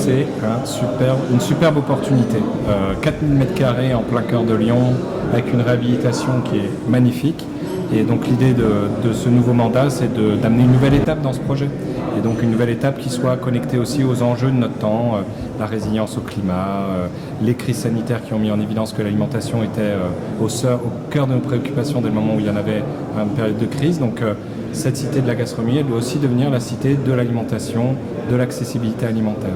c'est une superbe opportunité. 4000 m² en plein cœur de Lyon, avec une réhabilitation qui est magnifique. Et donc l'idée de ce nouveau mandat, c'est d'amener une nouvelle étape dans ce projet. Et donc une nouvelle étape qui soit connectée aussi aux enjeux de notre temps, la résilience au climat, les crises sanitaires qui ont mis en évidence que l'alimentation était au cœur de nos préoccupations dès le moment où il y en avait une période de crise. Donc cette cité de la gastronomie, elle doit aussi devenir la cité de l'alimentation, de l'accessibilité alimentaire.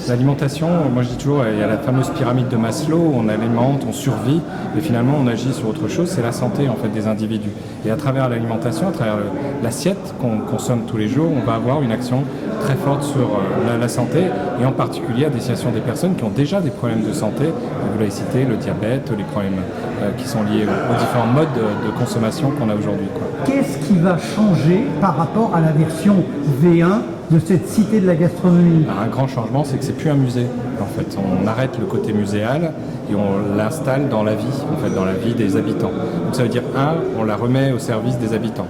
L'alimentation, moi je dis toujours, il y a la fameuse pyramide de Maslow, on alimente, on survit, et finalement on agit sur autre chose, c'est la santé en fait des individus. Et à travers l'alimentation, à travers l'assiette qu'on consomme tous les jours, on va avoir une action très forte sur la santé, et en particulier à destination des personnes qui ont déjà des problèmes de santé, vous l'avez cité, le diabète, les problèmes qui sont liés aux différents modes de consommation qu'on a aujourd'hui. Qu'est-ce qui va changer par rapport à la version V1 de cette cité de la gastronomie? Un grand changement, c'est que c'est plus un musée. En fait, on arrête le côté muséal et on l'installe dans la vie, en fait, dans la vie des habitants. Donc ça veut dire, on la remet au service des habitants.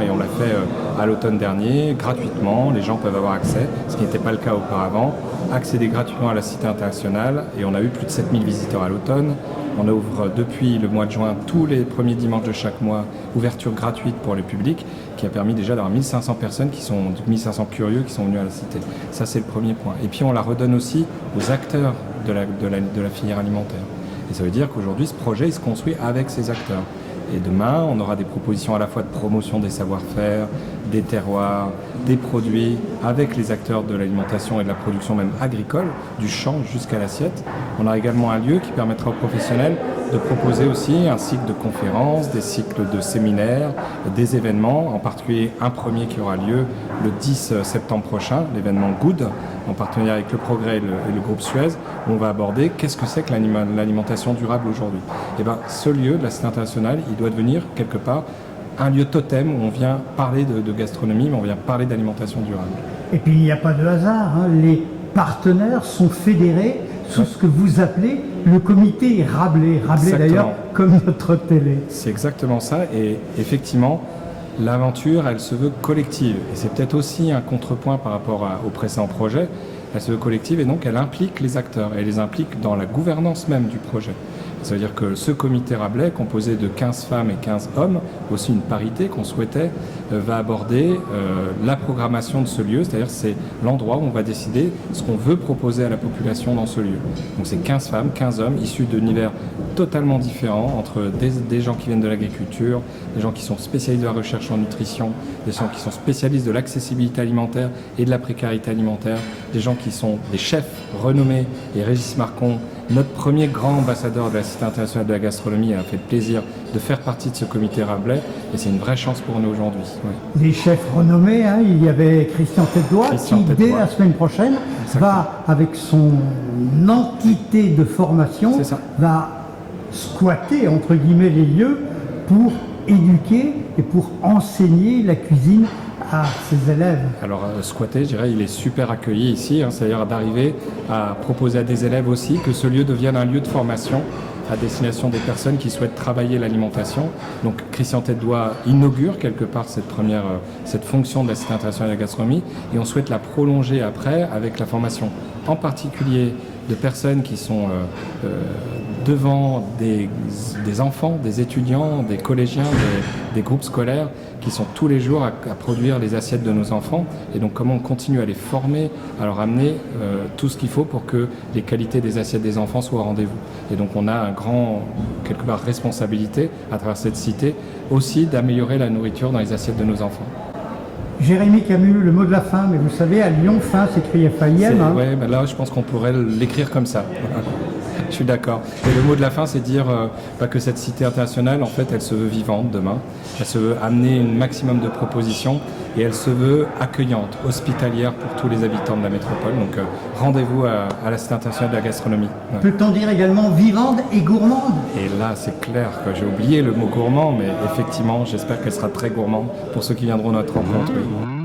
Et on l'a fait à l'automne dernier, gratuitement. Les gens peuvent avoir accès, ce qui n'était pas le cas auparavant. Accéder gratuitement à la cité internationale, et on a eu plus de 7000 visiteurs à l'automne. On ouvre depuis le mois de juin, tous les premiers dimanches de chaque mois, ouverture gratuite pour le public, qui a permis déjà d'avoir 1500 personnes, 1500 curieux qui sont venus à la cité. Ça, c'est le premier point. Et puis, on la redonne aussi aux acteurs de la filière alimentaire. Et ça veut dire qu'aujourd'hui, ce projet, il se construit avec ces acteurs. Et demain, on aura des propositions à la fois de promotion des savoir-faire, des terroirs, des produits, avec les acteurs de l'alimentation et de la production même agricole, du champ jusqu'à l'assiette. On a également un lieu qui permettra aux professionnels de proposer aussi un cycle de conférences, des cycles de séminaires, des événements, en particulier un premier qui aura lieu le 10 septembre prochain, l'événement Good, en partenariat avec le Progrès et le groupe Suez, où on va aborder qu'est-ce que c'est que l'alimentation durable aujourd'hui. Et bien, ce lieu de la Cité internationale, il doit devenir quelque part un lieu totem où on vient parler de gastronomie, mais on vient parler d'alimentation durable. Et puis il n'y a pas de hasard, hein. Les partenaires sont fédérés sous ce que vous appelez le comité Rabelais. Rabelais d'ailleurs comme notre télé. C'est exactement ça, et effectivement, l'aventure, elle se veut collective. Et c'est peut-être aussi un contrepoint par rapport au précédent projet. Elle se veut collective et donc elle implique les acteurs. Elle les implique dans la gouvernance même du projet. Ça veut dire que ce comité Rabelais, composé de 15 femmes et 15 hommes, aussi une parité qu'on souhaitait, va aborder la programmation de ce lieu, c'est-à-dire c'est l'endroit où on va décider ce qu'on veut proposer à la population dans ce lieu. Donc c'est 15 femmes, 15 hommes, issus d'univers totalement différents, entre des gens qui viennent de l'agriculture, des gens qui sont spécialistes de la recherche en nutrition, des gens qui sont spécialistes de l'accessibilité alimentaire et de la précarité alimentaire, des gens qui sont des chefs renommés, et Régis Marcon, notre premier grand ambassadeur de la Cité internationale de la gastronomie, a fait plaisir de faire partie de ce comité Rabelais, et c'est une vraie chance pour nous aujourd'hui. Oui. Les chefs renommés, hein, il y avait Christian Tête-Doigt qui, dès la semaine prochaine, va, avec son entité de formation, va squatter, entre guillemets, les lieux pour éduquer et pour enseigner la cuisine à ses élèves. Alors squatter, je dirais, il est super accueilli ici, hein, c'est-à-dire d'arriver à proposer à des élèves aussi que ce lieu devienne un lieu de formation à destination des personnes qui souhaitent travailler l'alimentation. Donc Christian Tête-Doigt inaugure quelque part cette fonction de la Cité internationale de la gastronomie, et on souhaite la prolonger après avec la formation en particulier de personnes qui sont devant des enfants, des étudiants, des collégiens, des groupes scolaires qui sont tous les jours à produire les assiettes de nos enfants. Et donc comment on continue à les former, à leur amener tout ce qu'il faut pour que les qualités des assiettes des enfants soient au rendez-vous. Et donc on a un grand, quelque part, responsabilité à travers cette cité aussi d'améliorer la nourriture dans les assiettes de nos enfants. Jérémy Camus, le mot de la fin, mais vous savez, à Lyon, fin s'écrit F-A-I-M. Hein. Oui, ben là, je pense qu'on pourrait l'écrire comme ça. Je suis d'accord. Et le mot de la fin, c'est dire que cette cité internationale, en fait, elle se veut vivante demain. Elle se veut amener un maximum de propositions, et elle se veut accueillante, hospitalière pour tous les habitants de la métropole. Donc, rendez-vous à la Cité internationale de la gastronomie. Ouais. Peut-on dire également vivante et gourmande? Et là, c'est clair que j'ai oublié le mot gourmand, mais effectivement, j'espère qu'elle sera très gourmande pour ceux qui viendront à notre rencontre. Oui.